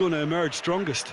Going to emerge strongest.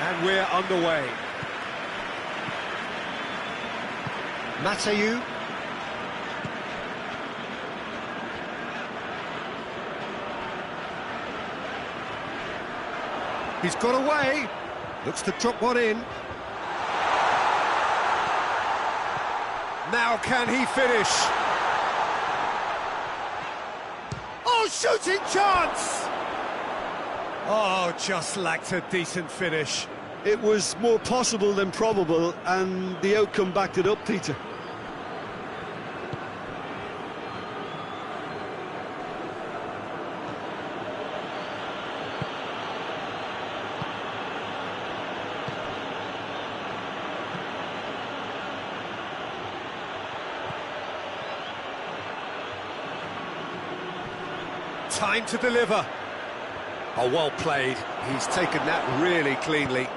And we're underway. Matayu. He's got away. Looks to drop one in. Now can he finish? Oh, shooting chance! Oh, just lacked a decent finish. It was more possible than probable, and the outcome backed it up, Peter. Time to deliver. Oh, well played. He's taken that really cleanly.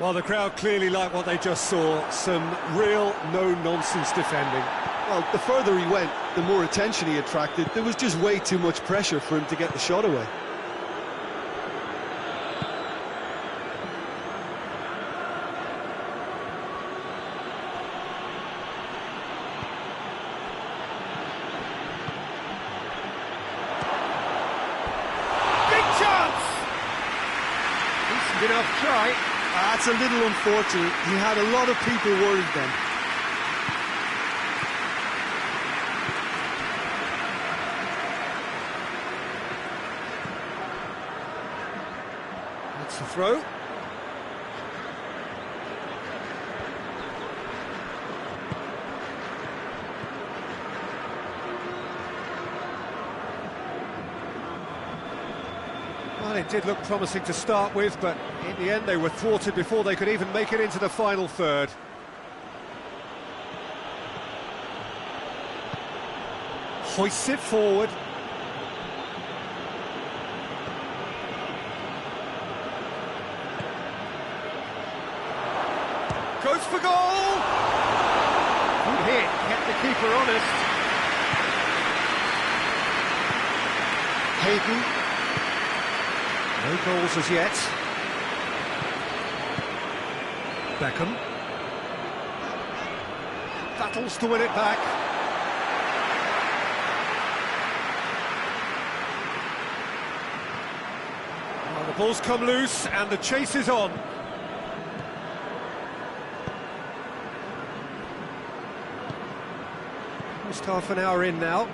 Well, the crowd clearly like what they just saw. Some real no-nonsense defending. Well, the further he went, the more attention he attracted. There was just way too much pressure for him to get the shot away. Enough try. That's a little unfortunate. He had a lot of people worried then. That's the throw. Well, it did look promising to start with, but in the end they were thwarted before they could even make it into the final third. Hoists it forward. Goes for goal! Good hit, kept the keeper honest. Hayden. No goals as yet. Beckham. Battles to win it back. Well, the ball's come loose and the chase is on. Almost half an hour in now.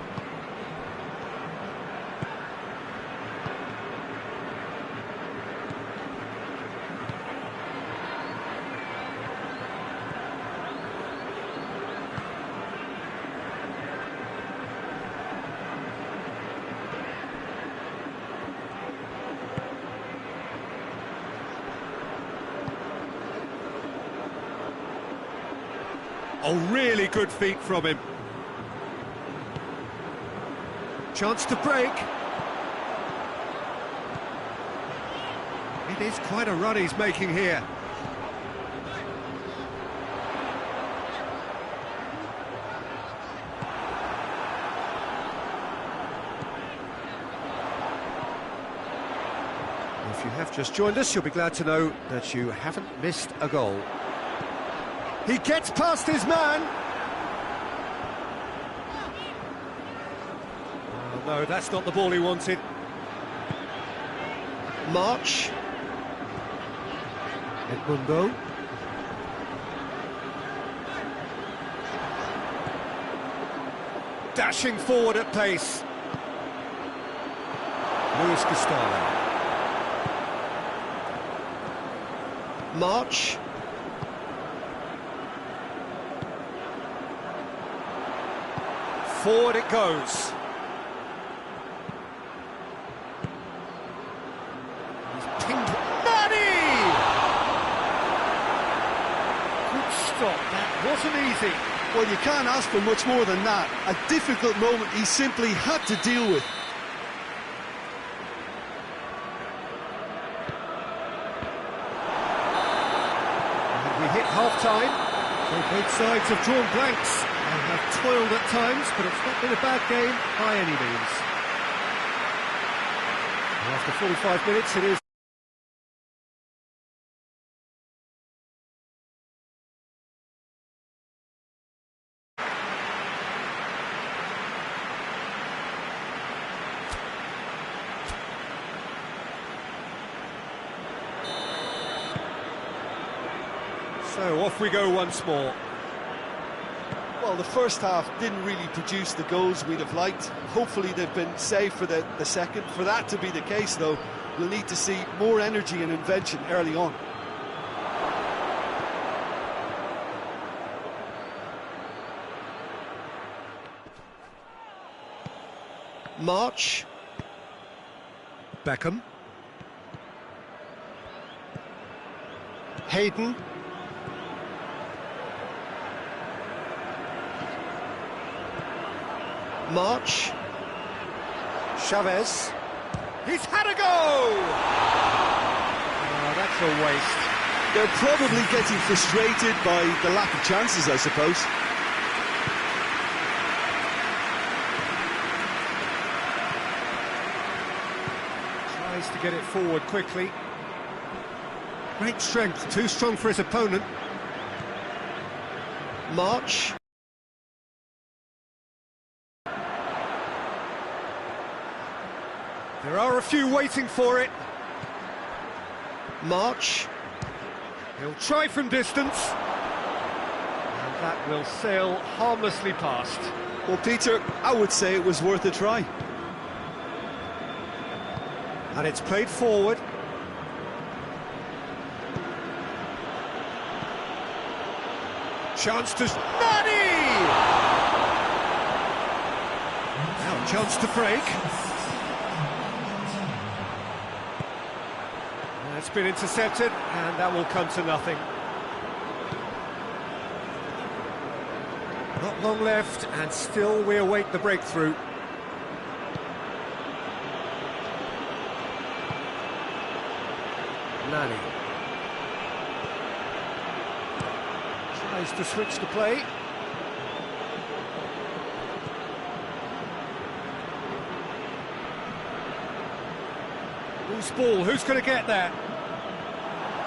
Oh, really good feet from him. Chance to break. It is quite a run he's making here. If you have just joined us, you'll be glad to know that you haven't missed a goal. He gets past his man. Oh, no, that's not the ball he wanted. March. Edmundo. Dashing forward at pace. Luis Gustavo. March. Forward it goes. He's pinned. Nani! Good stop, that wasn't easy. Well, you can't ask for much more than that. A difficult moment he simply had to deal with. And we hit half-time. So both sides have drawn blanks and have toiled at times, but it's not been a bad game by any means. And after 45 minutes, it is. So off we go once more. Well, the first half didn't really produce the goals we'd have liked. Hopefully they've been saved for the second. For that to be the case, though, we'll need to see more energy and invention early on. March. Beckham. Hayden. March. Chavez. He's had a go! Oh, that's a waste. They're probably getting frustrated by the lack of chances, I suppose. Tries to get it forward quickly. Great strength, too strong for his opponent. March. There are a few waiting for it. March. He'll try from distance. And that will sail harmlessly past. Well, Peter, I would say it was worth a try. And it's played forward. Chance to... Nani! Now, chance to break. It's been intercepted, and that will come to nothing. Not long left, and still we await the breakthrough. Nani. Tries to switch the play. Loose ball, who's going to get that?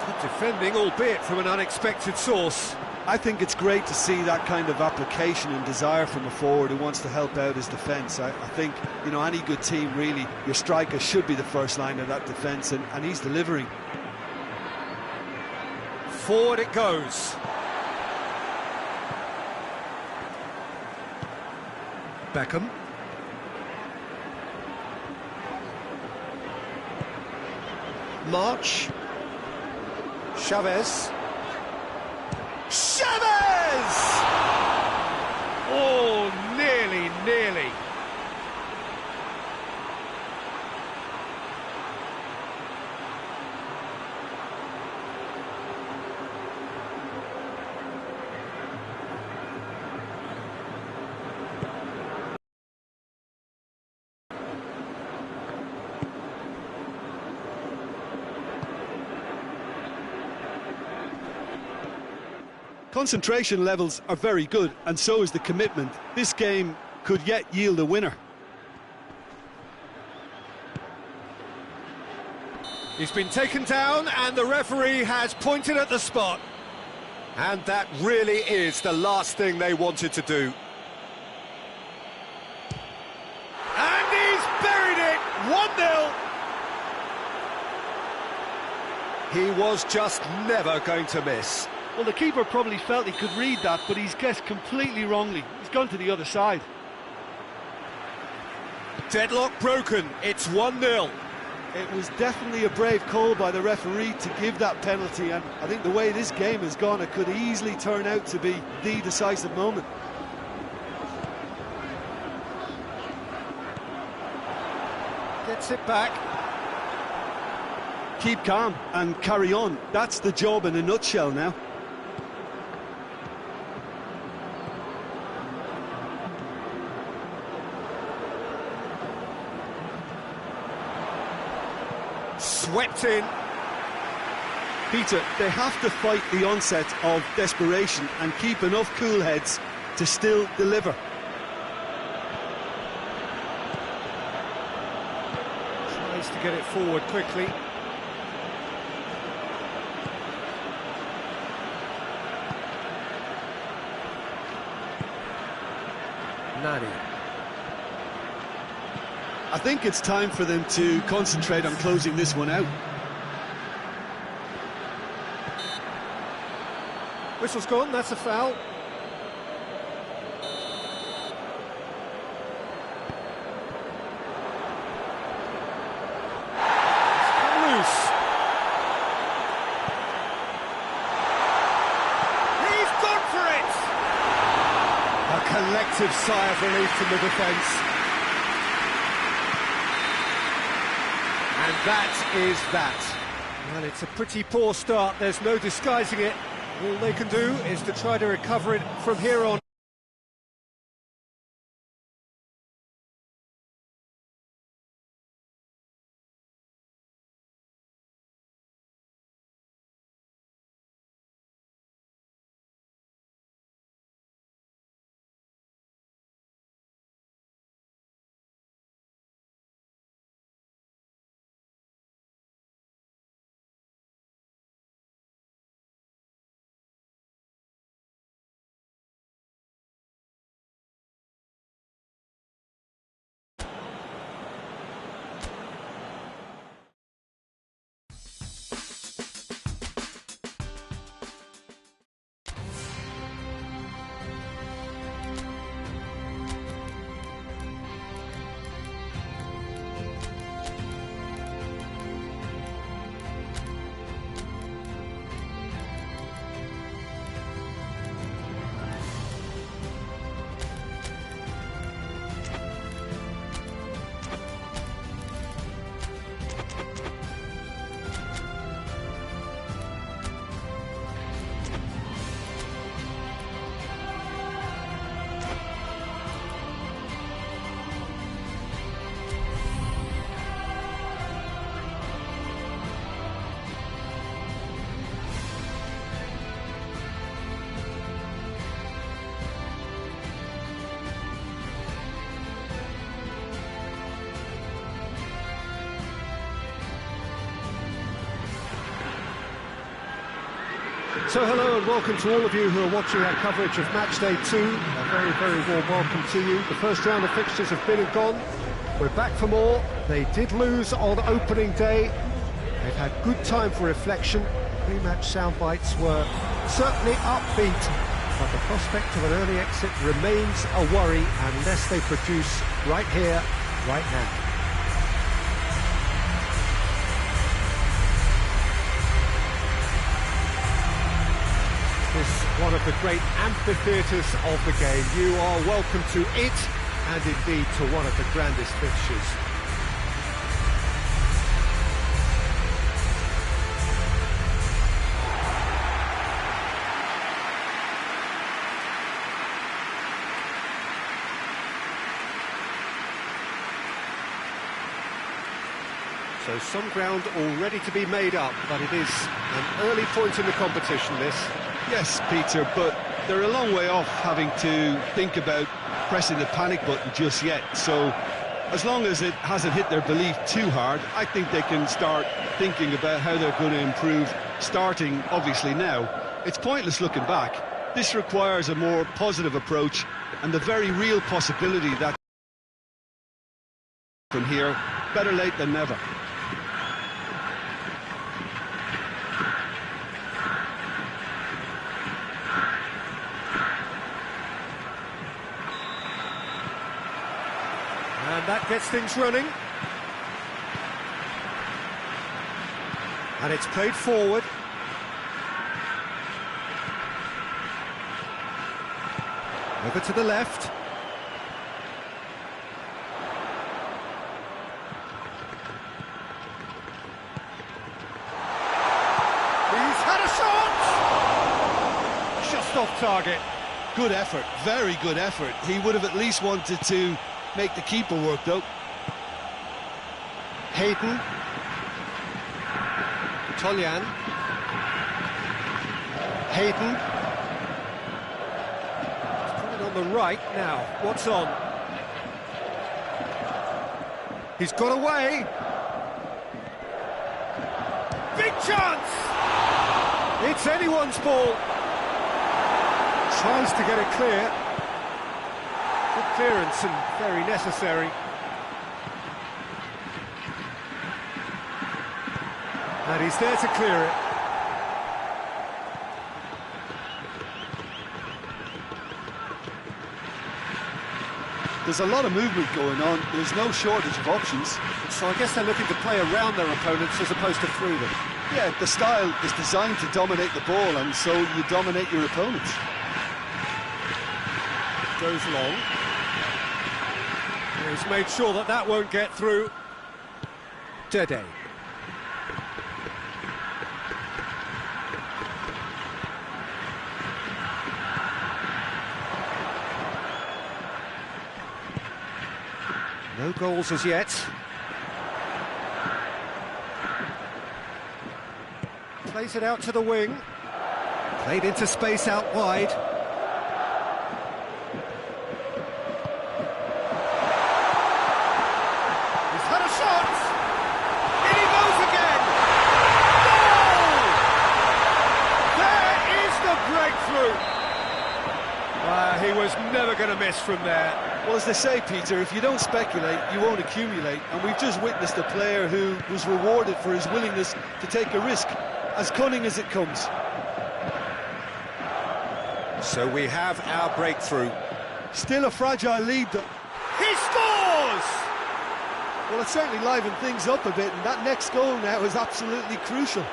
Good defending, albeit from an unexpected source. I think it's great to see that kind of application and desire from a forward who wants to help out his defence. I think, you know, any good team, really, your striker should be the first line of that defence, and he's delivering. Forward it goes. Beckham. March. Chavez. Chavez! Oh, nearly. Concentration levels are very good, and so is the commitment. This game could yet yield a winner. He's been taken down, and the referee has pointed at the spot. And that really is the last thing they wanted to do. And he's buried it! 1-0! He was just never going to miss. Well, the keeper probably felt he could read that, but he's guessed completely wrongly. He's gone to the other side. Deadlock broken, it's 1-0. It was definitely a brave call by the referee to give that penalty, and I think the way this game has gone, it could easily turn out to be the decisive moment. Gets it back. Keep calm and carry on. That's the job in a nutshell now. Swept in. Peter, they have to fight the onset of desperation and keep enough cool heads to still deliver. Tries to get it forward quickly. Nani. I think it's time for them to concentrate on closing this one out. Whistle's gone, that's a foul. Loose. He's gone for it! A collective sigh of relief from the defence. And that is that. Well, it's a pretty poor start, there's no disguising it. All they can do is to try to recover it from here on. So hello and welcome to all of you who are watching our coverage of match day 2. A very, very warm welcome to you. The first round of fixtures have been and gone. We're back for more. They did lose on opening day. They've had good time for reflection. Pre-match sound bites were certainly upbeat, but the prospect of an early exit remains a worry unless they produce right here, right now. This one of the great amphitheatres of the game. You are welcome to it, and indeed to one of the grandest fixtures. So some ground already to be made up, but it is an early point in the competition, this. Yes, Peter, but they're a long way off having to think about pressing the panic button just yet. So as long as it hasn't hit their belief too hard, I think they can start thinking about how they're going to improve, starting obviously now. It's pointless looking back. This requires a more positive approach and the very real possibility that from here, better late than never. And that gets things running. And it's played forward. Over to the left. He's had a shot! Just off target. Good effort, very good effort. He would have at least wanted to make the keeper work, though. Hayden. Toljan. Hayden. Put it on the right now. What's on? He's got away. Big chance! It's anyone's ball. Tries to get it clear. Good clearance and very necessary. And he's there to clear it. There's a lot of movement going on. There's no shortage of options. So I guess they're looking to play around their opponents as opposed to through them. Yeah, the style is designed to dominate the ball, and so you dominate your opponents. Goes long. He's made sure that that won't get through. Dede. No goals as yet. Plays it out to the wing. Played into space out wide. He's had a shot! In he goes again! Goal! There is the breakthrough! He was never going to miss from there. Well, as they say, Peter, if you don't speculate, you won't accumulate. And we've just witnessed a player who was rewarded for his willingness to take a risk, as cunning as it comes. So we have our breakthrough. Still a fragile lead, though. He scores! Well, it certainly livened things up a bit, and that next goal now is absolutely crucial.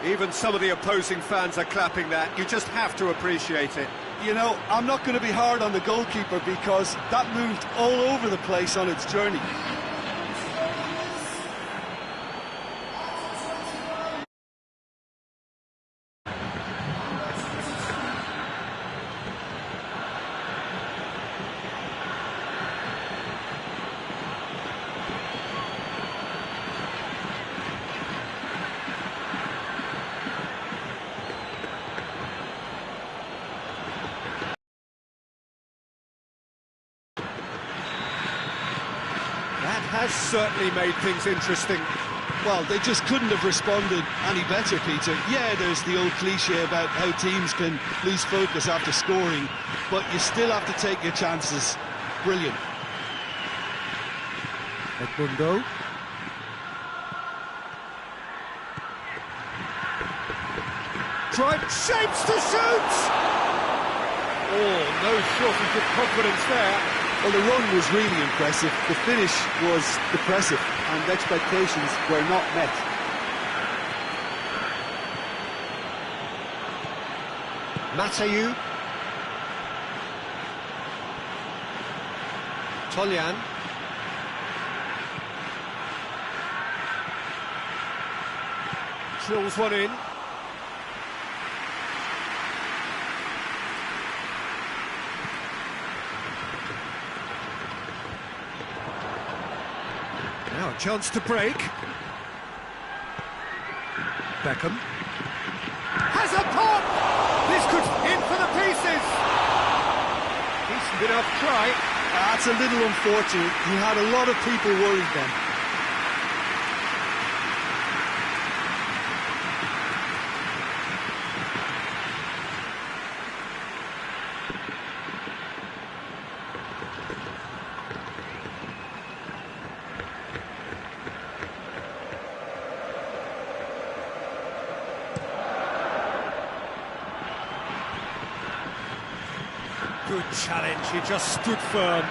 Even some of the opposing fans are clapping that. You just have to appreciate it. You know, I'm not going to be hard on the goalkeeper because that moved all over the place on its journey. Has certainly made things interesting. Well, they just couldn't have responded any better, Peter. Yeah, there's the old cliche about how teams can lose focus after scoring, but you still have to take your chances. Brilliant. Edmundo. Drive, shapes to shoot! Oh, no shortage of confidence there. Well, the run was really impressive, the finish was depressive, and expectations were not met. Matayu. Toljan. Drills one in. Now a chance to break. Beckham. Has a pop! This could in for the pieces! Decent enough try. That's a little unfortunate. He had a lot of people worried then. Good challenge, he just stood firm.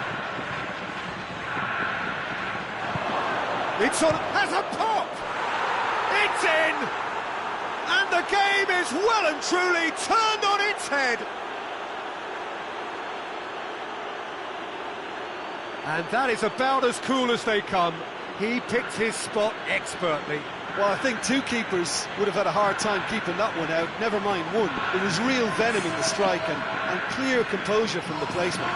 It's on, has a pop! It's in! And the game is well and truly turned on its head! And that is about as cool as they come. He picked his spot expertly. Well, I think two keepers would have had a hard time keeping that one out, never mind one. It was real venom in the strike and clear composure from the placement.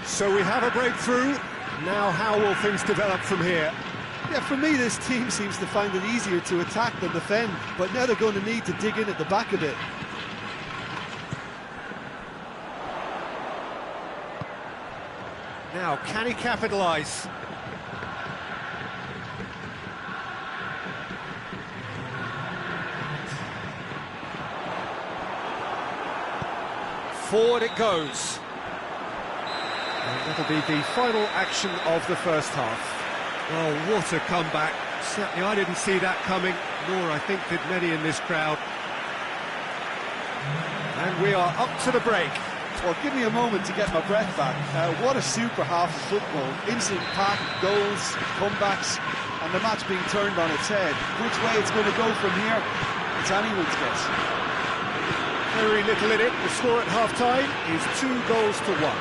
So we have a breakthrough. Now how will things develop from here? Yeah, for me this team seems to find it easier to attack than defend, but now they're going to need to dig in at the back a bit. Now, can he capitalise? Forward it goes. And that'll be the final action of the first half. Well, what a comeback. Certainly I didn't see that coming, nor I think did many in this crowd. And we are up to the break. Well, give me a moment to get my breath back. What a super half of football. Instant pack, goals, comebacks, and the match being turned on its head. Which way it's going to go from here, it's anyone's guess. Very little in it. The score at half-time is 2-1.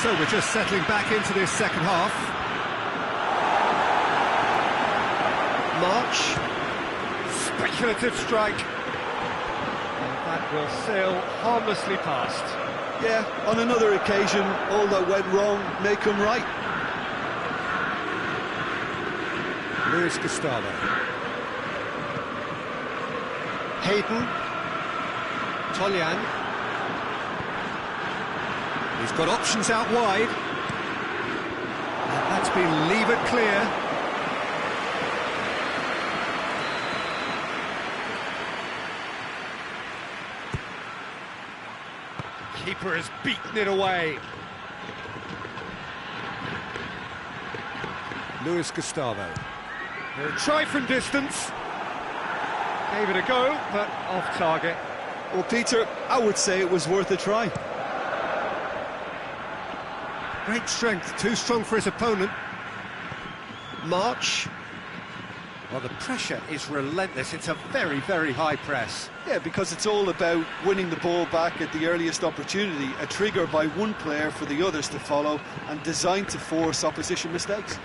So we're just settling back into this second half. March. Speculative strike. And that will sail harmlessly past. Yeah, on another occasion, all that went wrong may come right. Luis Gustavo. Hayden. Toljan. He's got options out wide. And that's been levered clear. Keeper has beaten it away. Luis Gustavo. He'll try from distance. Gave it a go, but off target. Well, Peter, I would say it was worth a try. Great strength, too strong for his opponent. March. Well, the pressure is relentless. It's a very, very high press. Yeah, because it's all about winning the ball back at the earliest opportunity, a trigger by one player for the others to follow, and designed to force opposition mistakes.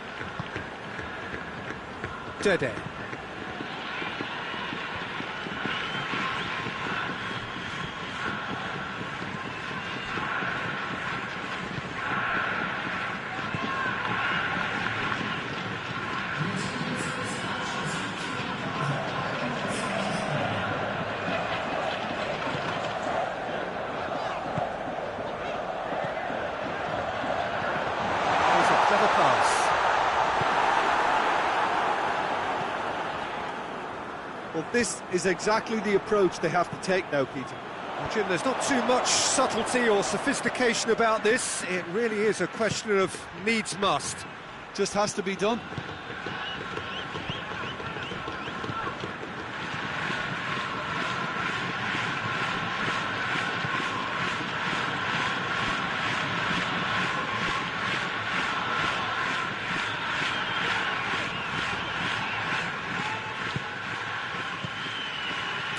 Dede. Well, this is exactly the approach they have to take now, Peter. Well, Jim, there's not too much subtlety or sophistication about this. It really is a question of needs must. Just has to be done.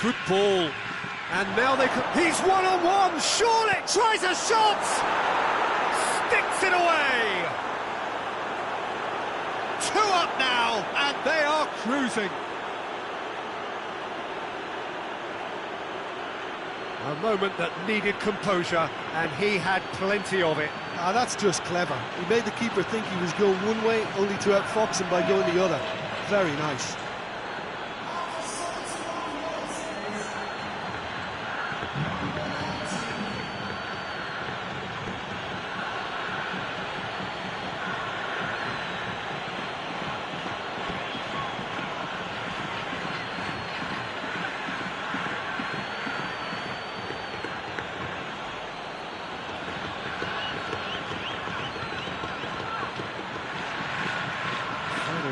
Good ball. And now they can... He's one-on-one! Surely! Tries a shot! Sticks it away! 2 up now, and they are cruising. A moment that needed composure, and he had plenty of it. Ah, that's just clever. He made the keeper think he was going one way, only to outfox him by going the other. Very nice.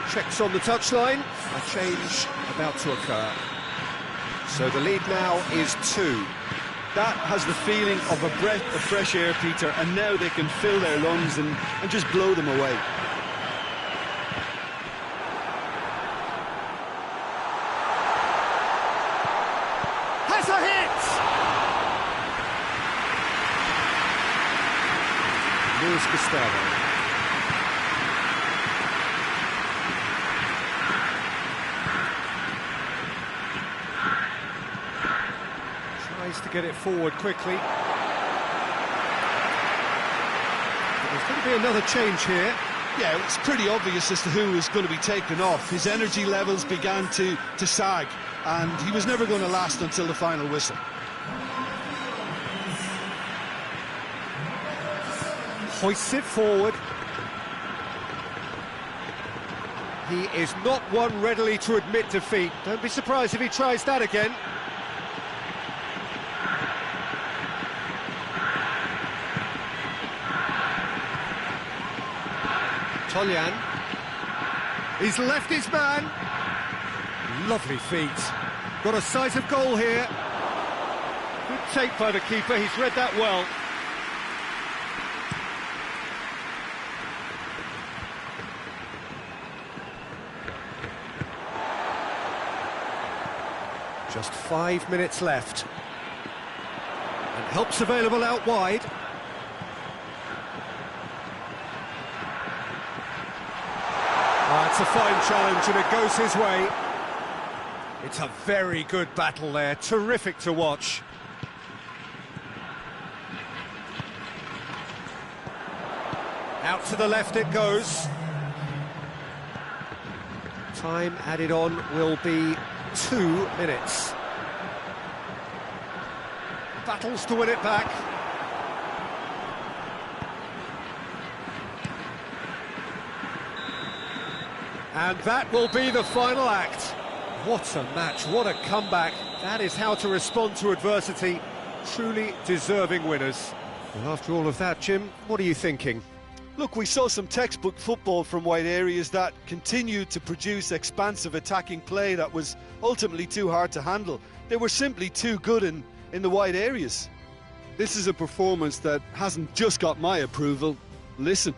Ball checks on the touchline. A change about to occur. So the lead now is 2. That has the feeling of a breath of fresh air, Peter, and now they can fill their lungs and just blow them away. Has a hit! Luis Gustavo. Tries to get it forward quickly. There's going to be another change here. Yeah, it was pretty obvious as to who was going to be taken off. His energy levels began to sag, and he was never going to last until the final whistle. Hoists it forward. He is not one readily to admit defeat. Don't be surprised if he tries that again. Toljan. He's left his man. Lovely feet. Got a sight of goal here. Good take by the keeper, he's read that well. Just 5 minutes left. And help's available out wide. It's a fine challenge and it goes his way. It's a very good battle there, terrific to watch. Out to the left it goes. Time added on will be 2 minutes. Battles to win it back. And that will be the final act. What a match, what a comeback. That is how to respond to adversity. Truly deserving winners. Well, after all of that, Jim, what are you thinking? Look, we saw some textbook football from wide areas that continued to produce expansive attacking play that was ultimately too hard to handle. They were simply too good in the wide areas. This is a performance that hasn't just got my approval. Listen.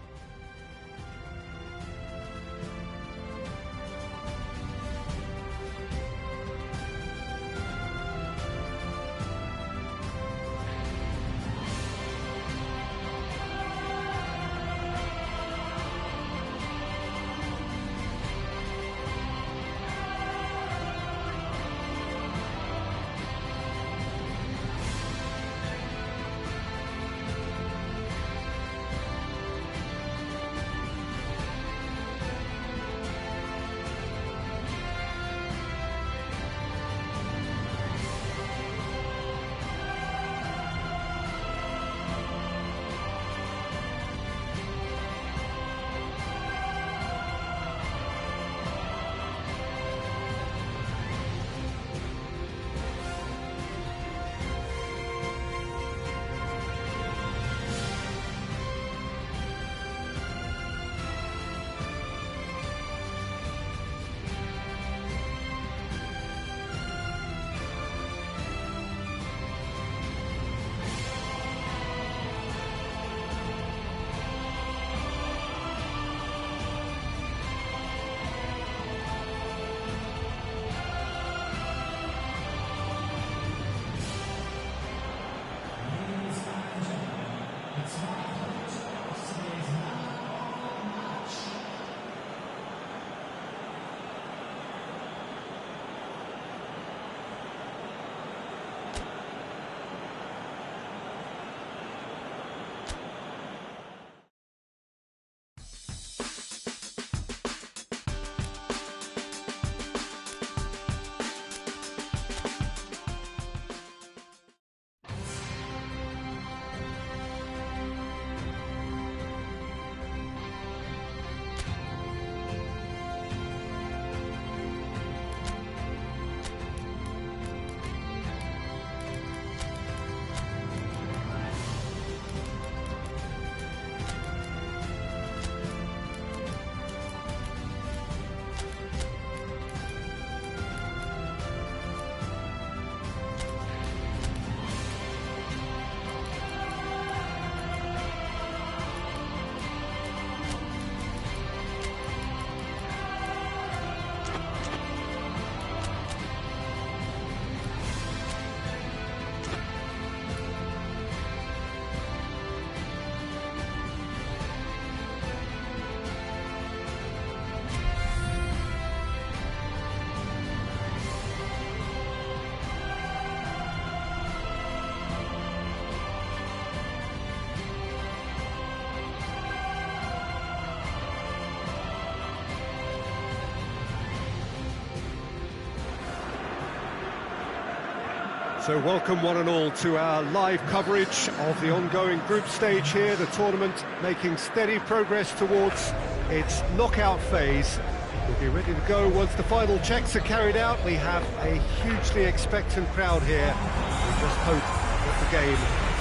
So welcome one and all to our live coverage of the ongoing group stage here, the tournament making steady progress towards its knockout phase. We'll be ready to go once the final checks are carried out. We have a hugely expectant crowd here. We just hope that the game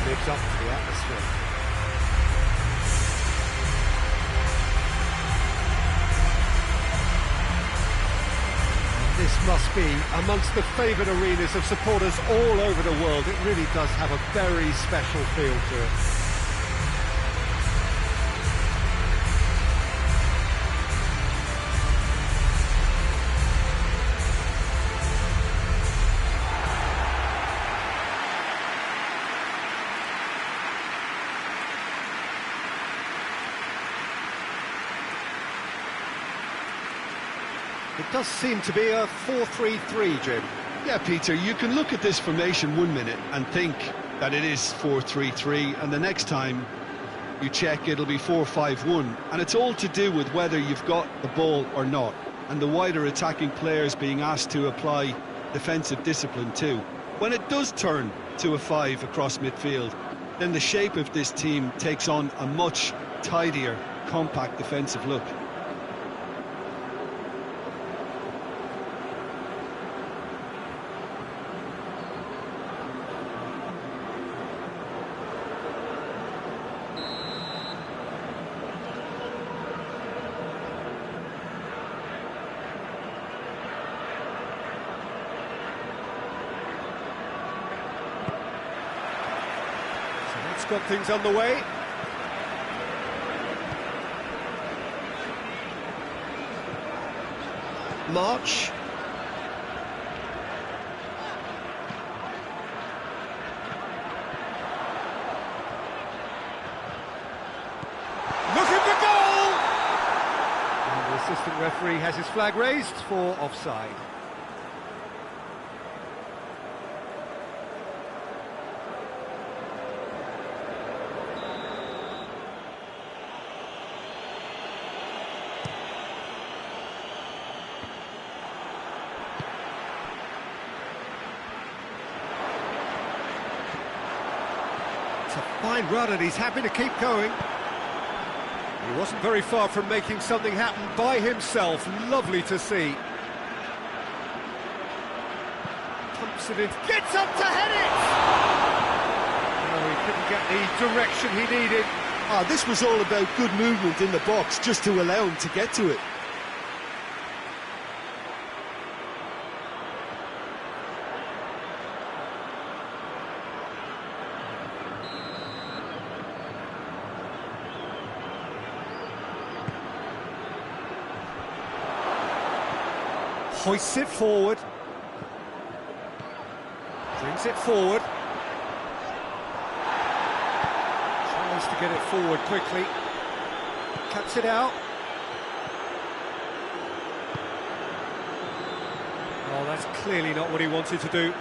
lives up to the atmosphere. This must be amongst the favoured arenas of supporters all over the world. It really does have a very special feel to it. It does seem to be a 4-3-3, Jim. Yeah, Peter, you can look at this formation 1 minute and think that it is 4-3-3, and the next time you check it'll be 4-5-1, and it's all to do with whether you've got the ball or not, and the wider attacking players being asked to apply defensive discipline too. When it does turn to a 5 across midfield, then the shape of this team takes on a much tidier, compact defensive look. Got things underway. March. Looking for goal! And the assistant referee has his flag raised for offside. It's a fine run and he's happy to keep going. He wasn't very far from making something happen by himself. Lovely to see. Pumps it in, gets up to head it! Oh, he couldn't get the direction he needed. This was all about good movement in the box just to allow him to get to it. Hoists it forward. Brings it forward. Tries to get it forward quickly. Cuts it out. Oh, that's clearly not what he wanted to do.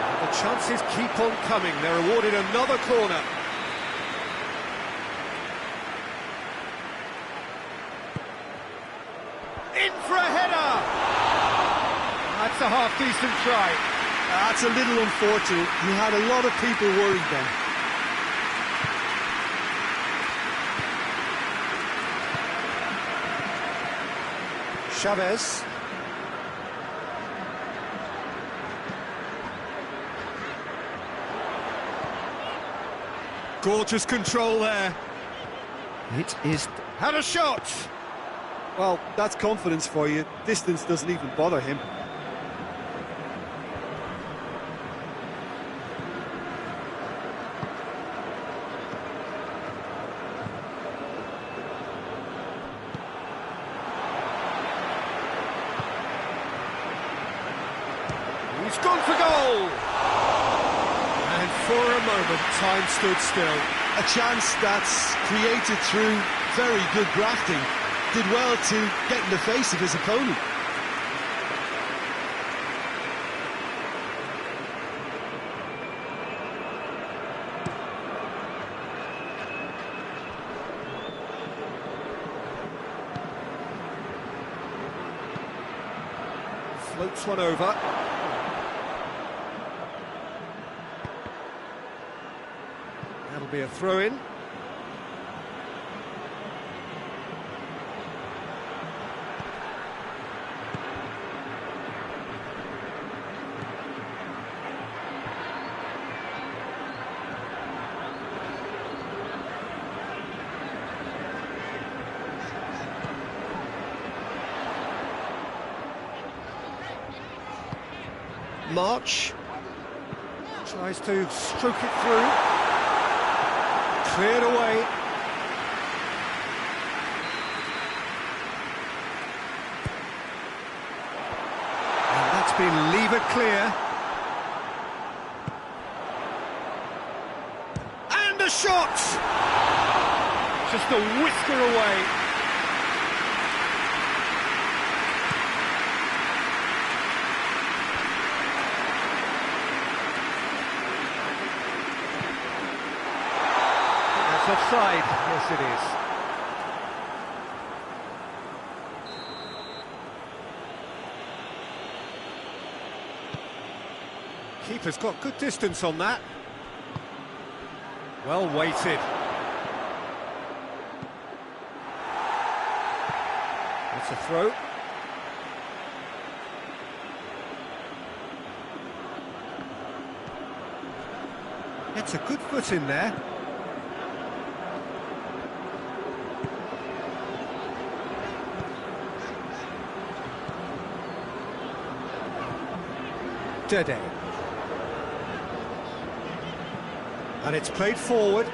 And the chances keep on coming. They're awarded another corner. In for a header! That's a half-decent try. That's a little unfortunate. He had a lot of people worried then. Chavez. Gorgeous control there. It is... Had a shot! Well, that's confidence for you. Distance doesn't even bother him. He's gone for goal! And for a moment, time stood still. A chance that's created through very good grafting. Did well to get in the face of his opponent. Floats one over. That'll be a throw-in. March. Tries to stroke it through. Cleared away. And that's been levered clear. And a shot! Just a whisker away. Offside, yes it is. Keeper's got good distance on that. Well weighted. That's a throw. It's a good foot in there. Dede. And it's played forward.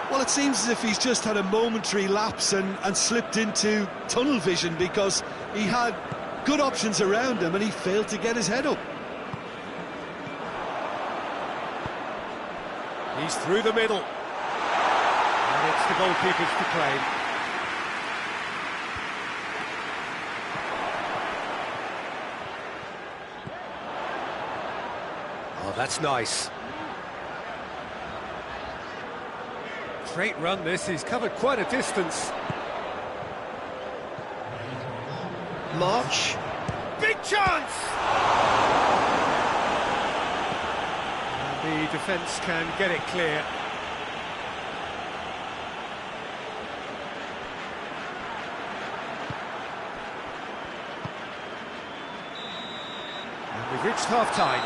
Well, it seems as if he's just had a momentary lapse and slipped into tunnel vision, because he had good options around him and he failed to get his head up. He's through the middle. And it's the goalkeeper's to claim. Oh, that's nice. Great run this, he's covered quite a distance. March. Big chance! And the defence can get it clear. And we've reached half-time.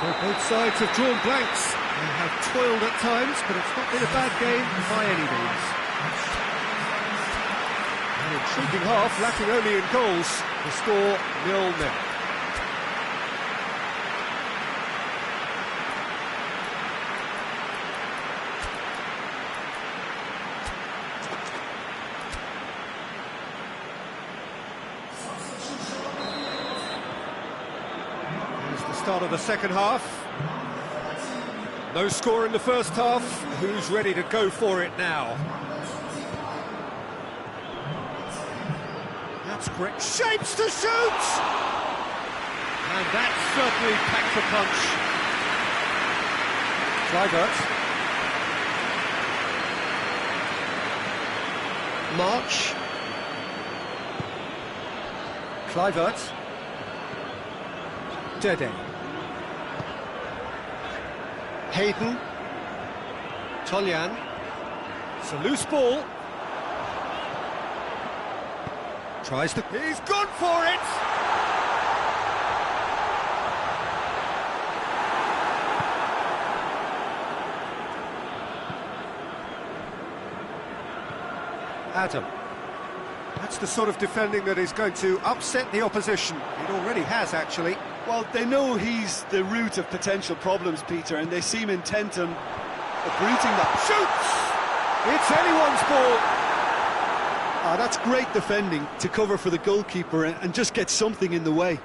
So both sides have drawn blanks. They have toiled at times, but it's not been a bad game by any means. An intriguing half, lacking only in goals. The score 0-0. Here's the start of the second half. No score in the first half. Who's ready to go for it now? That's quick. Shapes to shoot! And that certainly packs a punch. Kluivert. March. Kluivert. Dede. Hayden. Toljan. It's a loose ball. Tries to... He's gone for it! Adam. That's the sort of defending that is going to upset the opposition. It already has, actually. Well, they know he's the root of potential problems, Peter, and they seem intent on uprooting that. Shoots! It's anyone's ball! Ah, that's great defending to cover for the goalkeeper and just get something in the way.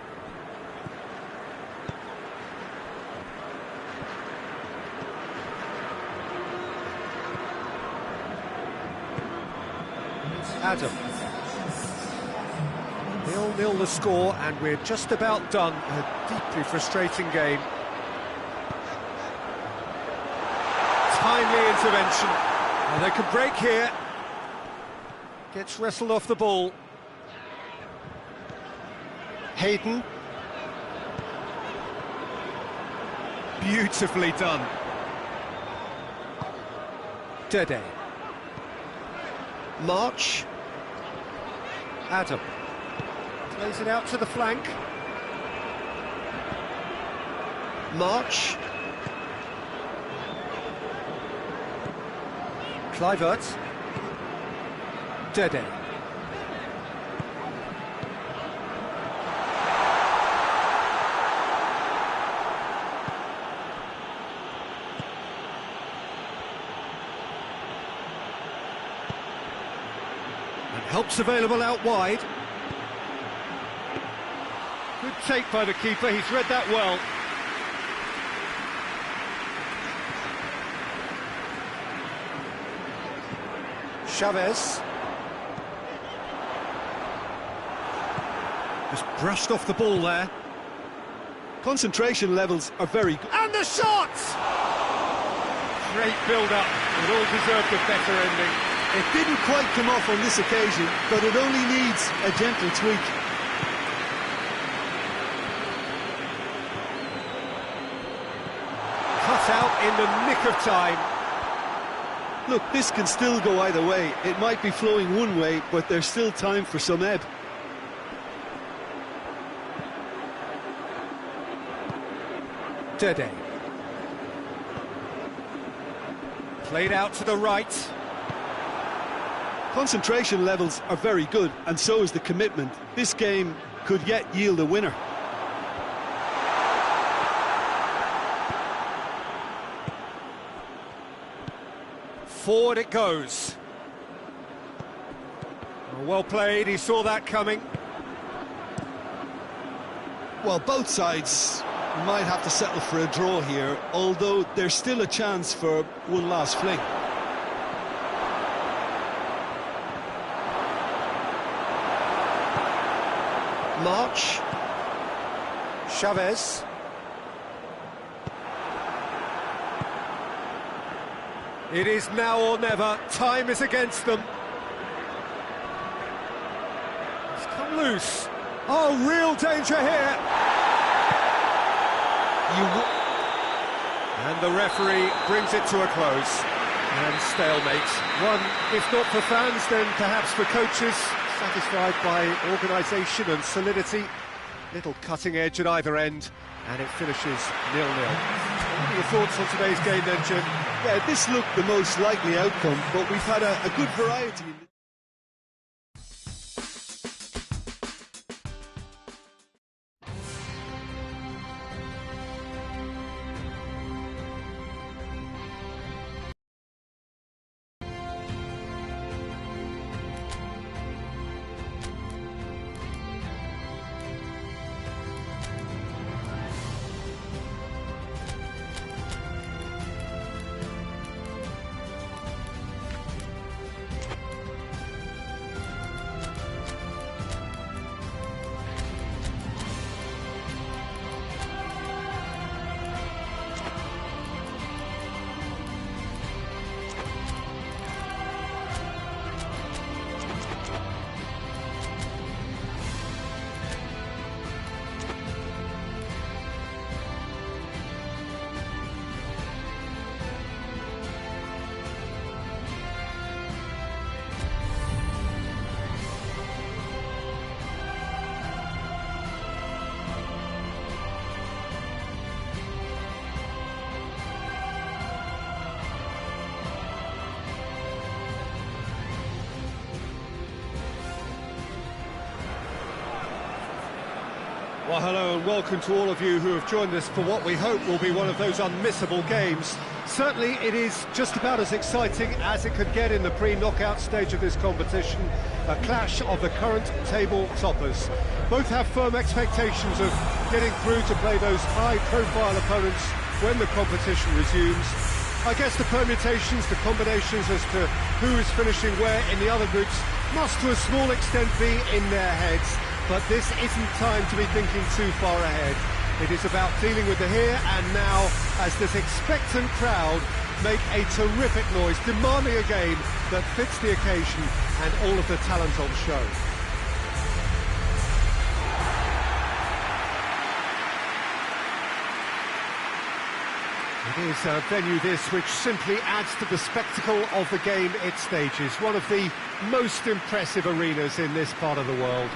Adam. 0-0 the score, and we're just about done. A deeply frustrating game. Timely intervention. And they can break here. Gets wrestled off the ball. Hayden. Beautifully done. Dede. March. Adam. Plays it out to the flank. March. Kluivert. Dede. And help's available out wide. Good take by the keeper, he's read that well. Chavez. Just brushed off the ball there. Concentration levels are very good. And the shot! Great build-up. It all deserved a better ending. It didn't quite come off on this occasion, but it only needs a gentle tweak. Cut out in the nick of time. Look, this can still go either way. It might be flowing one way, but there's still time for some ebb. Dede. Played out to the right. Concentration levels are very good, and so is the commitment. This game could yet yield a winner. Forward it goes. Well played, he saw that coming. Well, both sides might have to settle for a draw here, although there's still a chance for one last fling. March. Chavez. It is now or never. Time is against them. It's come loose. Oh, real danger here. And the referee brings it to a close. And stalemate. One, if not for fans, then perhaps for coaches, satisfied by organisation and solidity. Little cutting edge at either end, and it finishes 0-0. What are your thoughts on today's game then, Jim? Yeah, this looked the most likely outcome, but we've had a good variety. Well, hello and welcome to all of you who have joined us for what we hope will be one of those unmissable games. Certainly it is just about as exciting as it could get in the pre-knockout stage of this competition, a clash of the current table toppers. Both have firm expectations of getting through to play those high-profile opponents when the competition resumes. I guess the permutations, the combinations as to who is finishing where in the other groups must to a small extent be in their heads. But this isn't time to be thinking too far ahead. It is about dealing with the here and now as this expectant crowd make a terrific noise, demanding a game that fits the occasion and all of the talent on show. It is a venue this which simply adds to the spectacle of the game it stages. One of the most impressive arenas in this part of the world.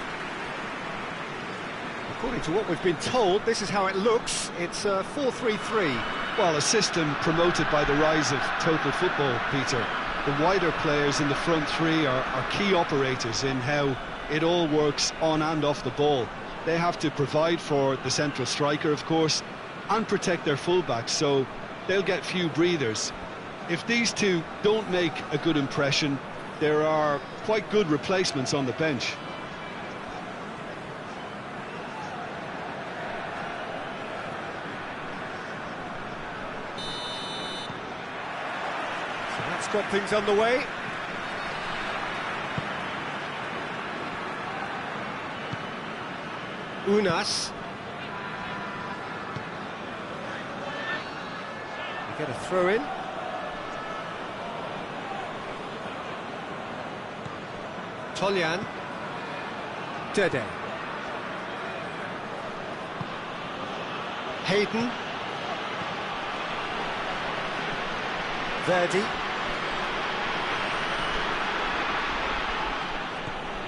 According to what we've been told, this is how it looks. It's 4-3-3. Well, a system promoted by the rise of total football, Peter. The wider players in the front three are key operators in how it all works on and off the ball. They have to provide for the central striker, of course, and protect their fullbacks, so they'll get few breathers. If these two don't make a good impression, there are quite good replacements on the bench. That's got things underway. Unas. We get a throw in. Toljan. Dede. Hayden. Verdi.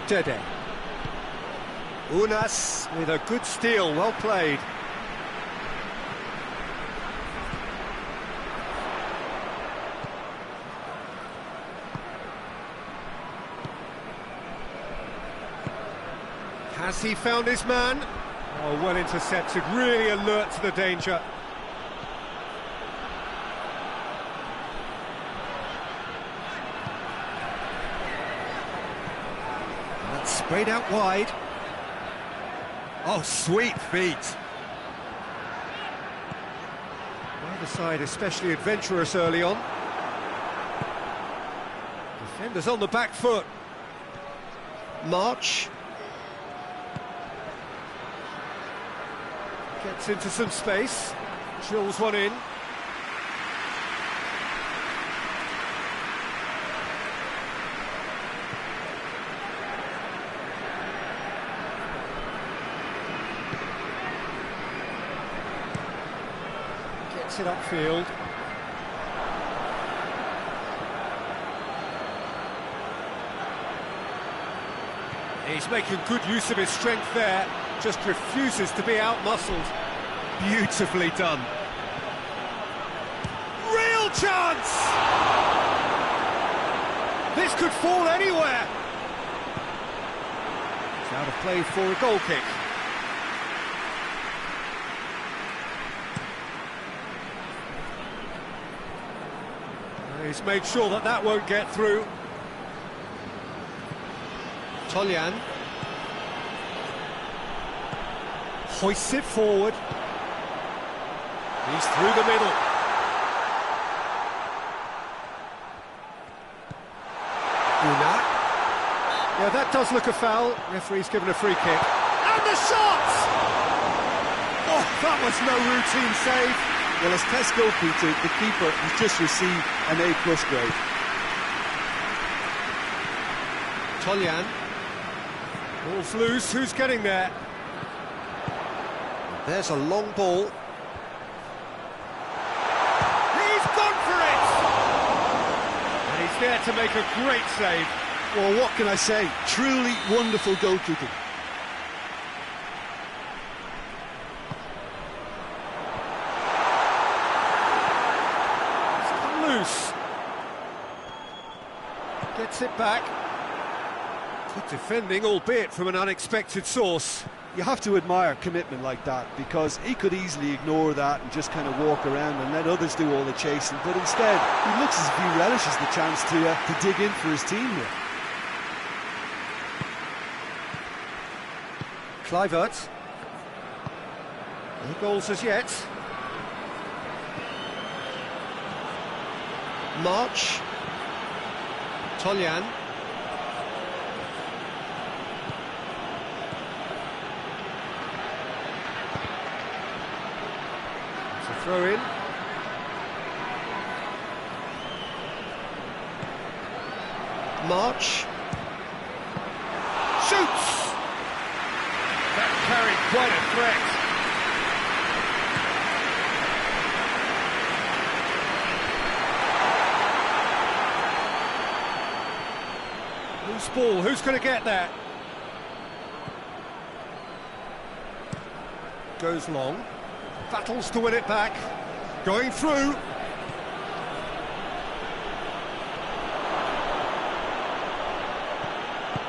Dede. Unas with a good steal, well played. Has he found his man? Oh, well intercepted, really alert to the danger. That's sprayed out wide. Oh, sweet feet. Neither side especially adventurous early on. Defenders on the back foot. March. Gets into some space, drills one in. Gets it upfield. He's making good use of his strength there. Just refuses to be out-muscled. Beautifully done. Real chance! This could fall anywhere. It's out of play for a goal kick. He's made sure that that won't get through. Toljan. Hoists it forward. He's through the middle. Una. Yeah, that does look a foul. Referee's given a free kick. And the shot! Oh, that was no routine save. Well, as tests go, Peter, the keeper has just received an A+ grade. Toljan. Ball's loose, who's getting there? There's a long ball. He's gone for it! And he's there to make a great save. Well, what can I say? Truly wonderful goalkeeping. It's come loose. Gets it back. Good defending, albeit from an unexpected source. You have to admire commitment like that, because he could easily ignore that and just kind of walk around and let others do all the chasing, but instead he looks as if he relishes the chance to dig in for his team here. Kluivert. No goals as yet. March. Toljan. Throw in. March. Shoots! That carried quite a threat. Loose ball, who's going to get that? Goes long, battles to win it back, going through.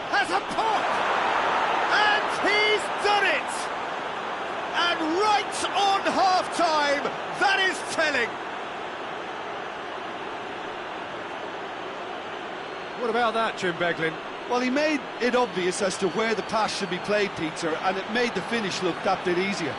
Has a pop! And he's done it! And right on half-time, that is telling. What about that, Jim Beglin? Well, he made it obvious as to where the pass should be played, Peter, and it made the finish look that bit easier.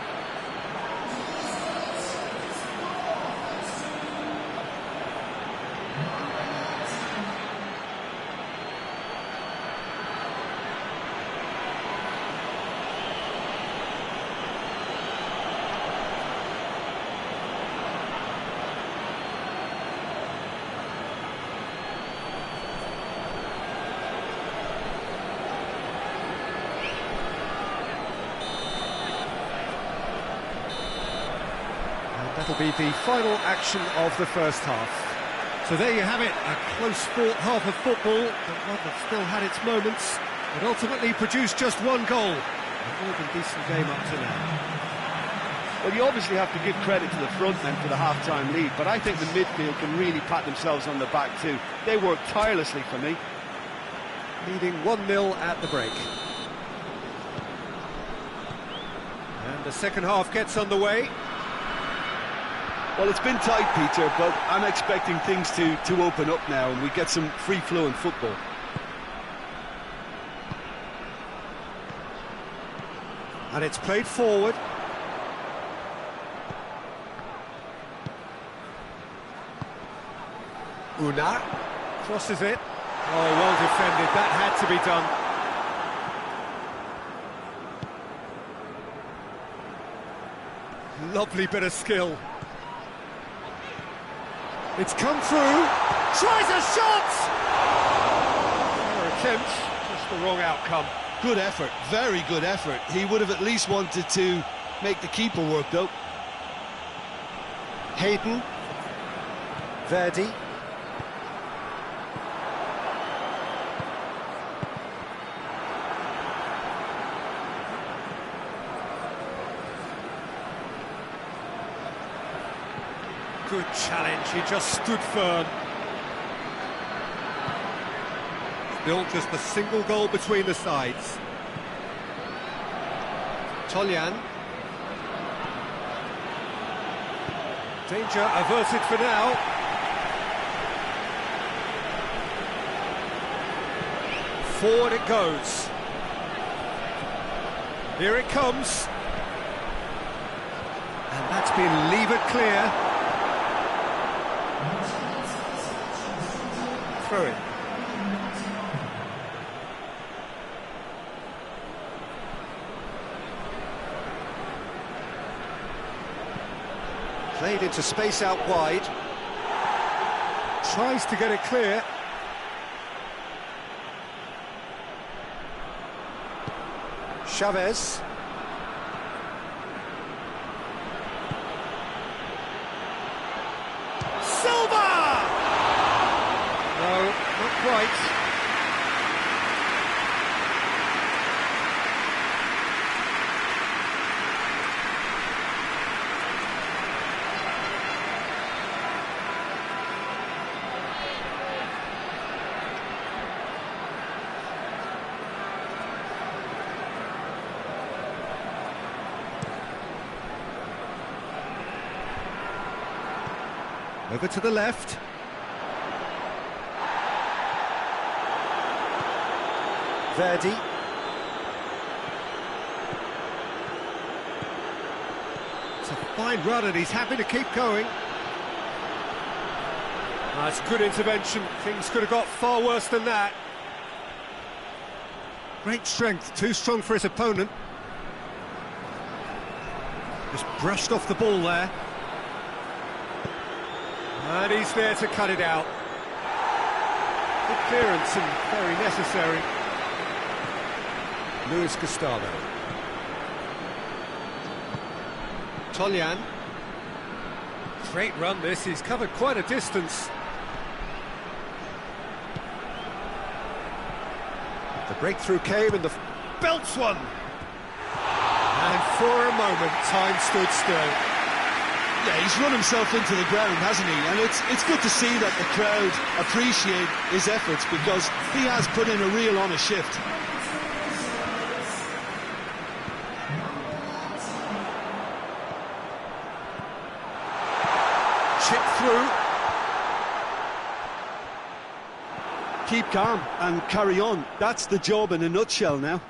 That'll be the final action of the first half. So there you have it, a close-fought half of football, but one that still had its moments, but ultimately produced just one goal. A more than decent game up to now. Well, you obviously have to give credit to the front men for the half-time lead, but I think the midfield can really pat themselves on the back too. They worked tirelessly for me. Leading 1-0 at the break. And the second half gets underway. Well, it's been tight, Peter, but I'm expecting things to open up now and we get some free-flowing football. And it's played forward. Una. Crosses it. Oh, well defended. That had to be done. Lovely bit of skill. It's come through. Tries a shot! Fair attempt, just the wrong outcome. Good effort, very good effort. He would have at least wanted to make the keeper work, though. Hayden. Verdi. Good challenge, he just stood firm. Still just a single goal between the sides. Toljan. Danger averted for now. Forward it goes. Here it comes. And that's been levered clear. Through it. Played into space out wide. Tries to get it clear. Chavez. Silva! No, not quite. Over to the left. Verdi. It's a fine run and he's happy to keep going. That's good intervention. Things could have got far worse than that. Great strength, too strong for his opponent. Just brushed off the ball there. And he's there to cut it out. Good clearance and very necessary. Luis Gustavo. Toljan. Great run this, he's covered quite a distance. The breakthrough came and the Belts one! And for a moment, time stood still. Yeah, he's run himself into the ground, hasn't he? And it's good to see that the crowd appreciate his efforts, because he has put in a real honest shift. Chip through. Keep calm and carry on. That's the job in a nutshell now.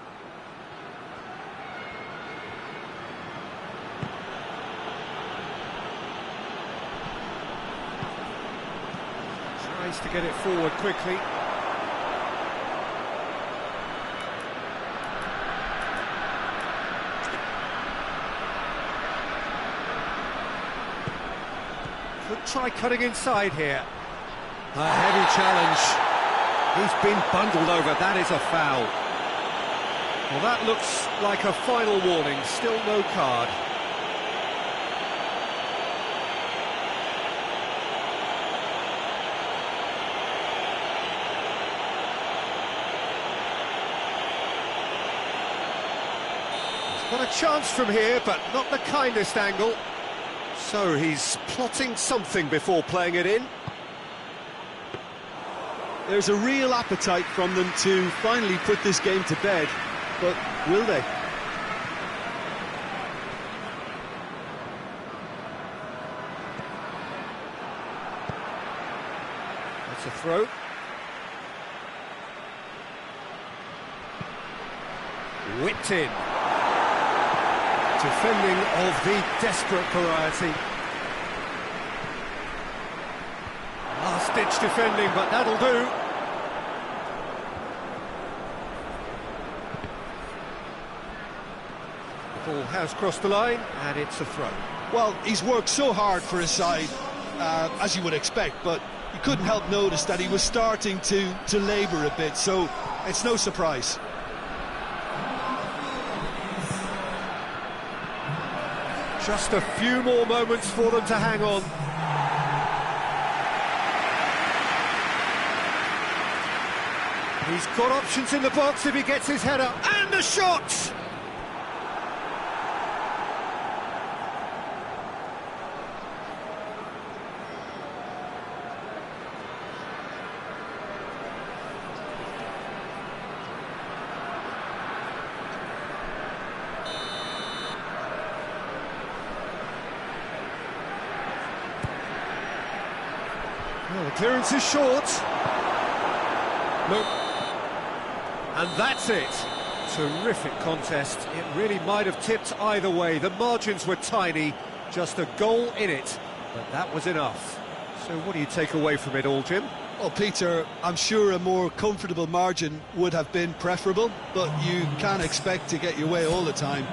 Tries to get it forward quickly. Could try cutting inside here. A heavy challenge. He's been bundled over, that is a foul. Well, that looks like a final warning, still no card. He's got a chance from here, but not the kindest angle. So he's plotting something before playing it in. There's a real appetite from them to finally put this game to bed, but will they? That's a throw. Whipped in. Defending of the desperate variety. Last-ditch defending, but that'll do. The ball has crossed the line, and it's a throw. Well, he's worked so hard for his side, as you would expect, but you couldn't help notice that he was starting to labour a bit, so it's no surprise. Just a few more moments for them to hang on. He's got options in the box if he gets his head up. And the shot! Well, the clearance is short. Nope. And that's it. Terrific contest. It really might have tipped either way. The margins were tiny, just a goal in it, but that was enough. So what do you take away from it all, Jim? Well, Peter, I'm sure a more comfortable margin would have been preferable, but you can't expect to get your way all the time.